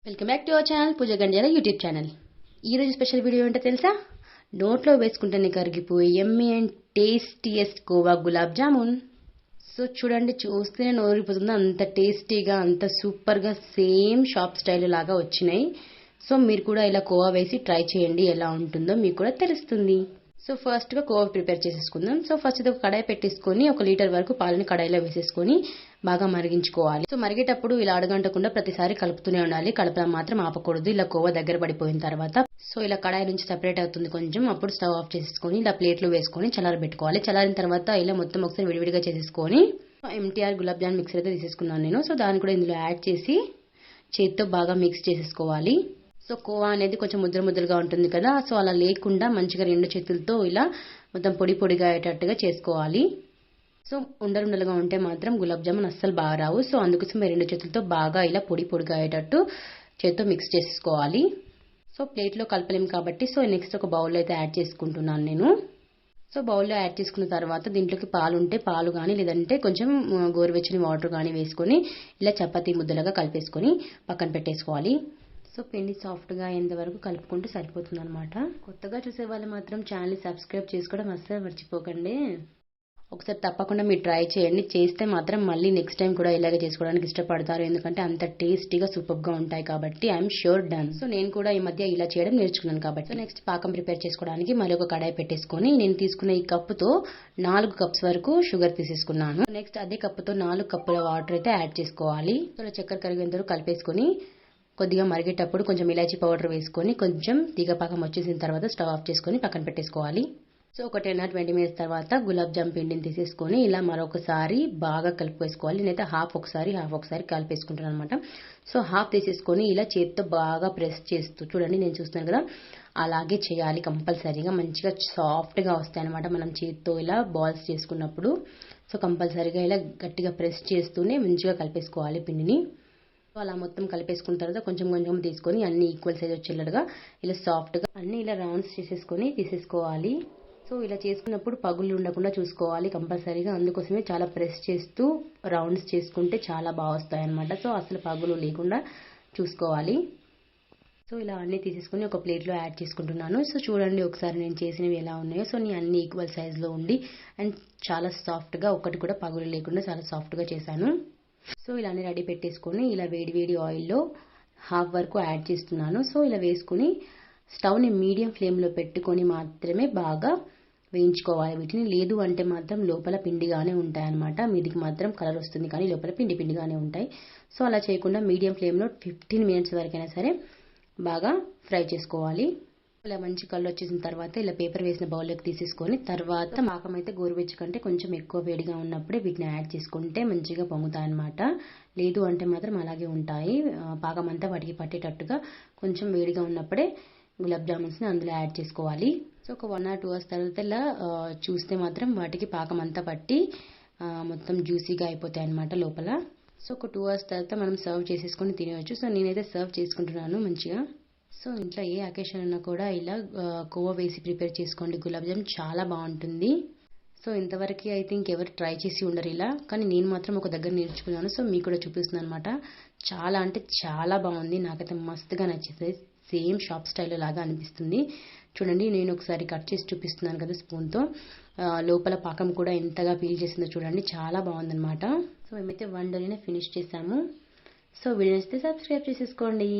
Welcome back to our channel Pooja Gandyala YouTube channel. ఈరోజు special video ఏంటో తెలుసా? నోట్లో వేసుకుంటేనే కరిగిపోయి yummy and tastiest khoa gulab jamun. So చూడండి, చూస్తేనే నోరిపోతుంది. అంత టేస్టీగా, అంత సూపర్గా, సేమ్ షాప్ స్టైల్ లాగా వచ్చినాయి. సో మీరు కూడా ఇలా కోవా వేసి ట్రై చేయండి, ఎలా ఉంటుందో మీకు కూడా తెలుస్తుంది. సో ఫస్ట్గా కోవా ప్రిపేర్ చేసేసుకుందాం. సో ఫస్ట్ ఇది ఒక కడాయి పెట్టేసుకొని 1 లీటర్ వరకు పాలని కడాయిలో వేసేసుకొని బాగా మరిగించుకోవాలి. సో మరిగేటప్పుడు ఇలా అడగంటకుండా ప్రతిసారి కలుపుతూనే ఉండాలి. కలపడం మాత్రం ఆపకూడదు. ఇలా కోవా దగ్గర పడిపోయిన తర్వాత సో ఇలా కడాయి నుంచి సెపరేట్ అవుతుంది కొంచెం. అప్పుడు స్టవ్ ఆఫ్ చేసేసుకొని ఇలా ప్లేట్లో వేసుకొని చల్లారబెట్టుకోవాలి. చల్లారిన తర్వాత ఇలా మొత్తం ఒకసారి విడివిడిగా చేసేసుకొని ఎంటీఆర్ గులాబ్ జామ్ మిక్సర్ అయితే తీసేసుకున్నాను నేను. సో దాన్ని కూడా ఇందులో యాడ్ చేసి చేతితో బాగా మిక్స్ చేసేసుకోవాలి. సో కోవా అనేది కొంచెం ముద్దలుగా ఉంటుంది కదా, సో అలా లేకుండా మంచిగా 2 చేతులతో ఇలా మొత్తం పొడిగా అయ్యేటట్టుగా చేసుకోవాలి. సో ఉండలుగా ఉంటే మాత్రం గులాబ్ జామున్ అస్సలు బాగా రావు. సో అందుకోసం 2 చేతులతో బాగా ఇలా పొడిగా అయ్యేటట్టు చేతితో మిక్స్ చేసుకోవాలి. సో ప్లేట్లో కలపలేము కాబట్టి సో నెక్స్ట్ ఒక బౌల్లో అయితే యాడ్ చేసుకుంటున్నాను నేను. సో బౌల్లో యాడ్ చేసుకున్న తర్వాత దీంట్లోకి పాలు ఉంటే పాలు కానీ, లేదంటే కొంచెం గోరువెచ్చని వాటర్ కానీ వేసుకొని ఇలా చపాతీ ముద్దలుగా కలిపేసుకొని పక్కన పెట్టేసుకోవాలి. సో పిండి సాఫ్ట్గా అయ్యేంత వరకు కలుపుకుంటే సరిపోతుంది అనమాట. కొత్తగా చూసే వాళ్ళు మాత్రం ఛానల్ని సబ్స్క్రైబ్ చేసుకోవడం అస్సలు మర్చిపోకండి. ఒకసారి తప్పకుండా మీరు ట్రై చేయండి. చేస్తే మాత్రం మళ్ళీ నెక్స్ట్ టైం కూడా ఇలాగే చేసుకోవడానికి ఇష్టపడతారు. ఎందుకంటే అంత టేస్టీగా సూపర్గా ఉంటాయి కాబట్టి ఐఎమ్ ష్యూర్ డన్. సో నేను కూడా ఈ మధ్య ఇలా చేయడం నేర్చుకున్నాను కాబట్టి. సో నెక్స్ట్ పాకం ప్రిపేర్ చేసుకోవడానికి మరి ఒక కడాయి పెట్టేసుకొని నేను తీసుకున్న ఈ కప్పుతో 4 కప్స్ వరకు షుగర్ తీసేసుకున్నాను. నెక్స్ట్ అదే కప్పుతో 4 కప్పుల వాటర్ అయితే యాడ్ చేసుకోవాలి. సో చక్కెర కరిగేంత వరకు కలిపేసుకొని కొద్దిగా మరిగేటప్పుడు కొంచెం ఇలాచీ పౌడర్ వేసుకొని కొంచెం తీగపాకం వచ్చేసిన తర్వాత స్టవ్ ఆఫ్ చేసుకొని పక్కన పెట్టేసుకోవాలి. సో ఒక 10 or 20 minutes తర్వాత గులాబ్ జామ్ పిండిని తీసేసుకొని ఇలా మరొకసారి బాగా కలిపేసుకోవాలి. నేనైతే హాఫ్ ఒకసారి కలిపేసుకుంటాను అనమాట. సో హాఫ్ తీసేసుకొని ఇలా చేతితో బాగా ప్రెస్ చేస్తూ చూడండి, నేను చూస్తున్నాను కదా, అలాగే చేయాలి కంపల్సరీగా. మంచిగా సాఫ్ట్గా వస్తాయి అనమాట మనం చేతితో ఇలా బాల్స్ చేసుకున్నప్పుడు. సో కంపల్సరీగా ఇలా గట్టిగా ప్రెస్ చేస్తూనే మంచిగా కలిపేసుకోవాలి పిండిని. అలా మొత్తం కలిపేసుకున్న తర్వాత కొంచెం తీసుకొని అన్ని ఈక్వల్ సైజ్ వచ్చేలాగా ఇలా సాఫ్ట్గా అన్ని ఇలా రౌండ్స్ చేసేసుకొని తీసేసుకోవాలి. సో ఇలా చేసుకున్నప్పుడు పగుళ్ళు ఉండకుండా చూసుకోవాలి కంపల్సరీగా. అందుకోసమే చాలా ప్రెస్ చేస్తూ రౌండ్స్ చేసుకుంటే చాలా బాగా వస్తాయి అనమాట. సో అసలు పగులు లేకుండా చూసుకోవాలి. సో ఇలా అన్ని తీసేసుకొని ఒక ప్లేట్లో యాడ్ చేసుకుంటున్నాను. సో చూడండి ఒకసారి నేను చేసినవి ఎలా ఉన్నాయో. సో నేను అన్ని ఈక్వల్ సైజ్లో ఉండి అండ్ చాలా సాఫ్ట్గా, ఒకటి కూడా పగులు లేకుండా చాలా సాఫ్ట్గా చేశాను. సో ఇలా అన్ని రెడీ పెట్టేసుకొని ఇలా వేడి ఆయిల్లో హాఫ్ వరకు యాడ్ చేస్తున్నాను. సో ఇలా వేసుకుని స్టవ్ని మీడియం ఫ్లేమ్లో పెట్టుకొని మాత్రమే బాగా వేయించుకోవాలి వీటిని. లేదు అంటే మాత్రం లోపల పిండిగానే ఉంటాయి అనమాట. మీదికి మాత్రం కలర్ వస్తుంది కానీ లోపల పిండిగానే ఉంటాయి. సో అలా చేయకుండా మీడియం ఫ్లేమ్లో 15 minutes వరకైనా సరే బాగా ఫ్రై చేసుకోవాలి. ఇలా మంచి కలర్ వచ్చేసిన తర్వాత ఇలా పేపర్ వేసిన బౌల్లోకి తీసేసుకొని తర్వాత పాకం అయితే గోరువెచ్చ కంటే కొంచెం ఎక్కువ వేడిగా ఉన్నప్పుడే వీటిని యాడ్ చేసుకుంటే మంచిగా పొంగుతాయి అనమాట. లేదు అంటే మాత్రం అలాగే ఉంటాయి. పాకం అంతా వాటికి పట్టేటట్టుగా కొంచెం వేడిగా ఉన్నప్పుడే గులాబ్ జామున్స్ని అందులో యాడ్ చేసుకోవాలి. సో ఒక 1 or 2 hours తర్వాత ఇలా చూస్తే మాత్రం వాటికి పాకం అంతా పట్టి మొత్తం జ్యూసీగా అయిపోతాయి అనమాట లోపల. సో ఒక 2 hours తర్వాత మనం సర్వ్ చేసేసుకొని తినవచ్చు. సో నేనైతే సర్వ్ చేసుకుంటున్నాను మంచిగా. సో ఇంట్లో ఏ అకేషన్ ఉన్నా కూడా ఇలా కోవా వేసి ప్రిపేర్ చేసుకోండి గులాబ్ జామ్, చాలా బాగుంటుంది. సో ఇంతవరకు అయితే ఇంకెవరు ట్రై చేసి ఉండరు ఇలా, కానీ నేను మాత్రం ఒక దగ్గర నేర్చుకున్నాను. సో మీకు కూడా చూపిస్తున్నాను అనమాట. చాలా అంటే చాలా బాగుంది, నాకైతే మస్తుగా నచ్చింది. సేమ్ షాప్ స్టైల్ లాగా అనిపిస్తుంది. చూడండి నేను ఒకసారి కట్ చేసి చూపిస్తున్నాను కదా స్పూన్తో. లోపల పాకం కూడా ఎంతగా పీల్ చేసిందో చూడండి, చాలా బాగుందనమాట. సో మేమైతే 1 డేనే ఫినిష్ చేసాము. సో వీడియో నచ్చితే సబ్స్క్రైబ్ చేసేసుకోండి.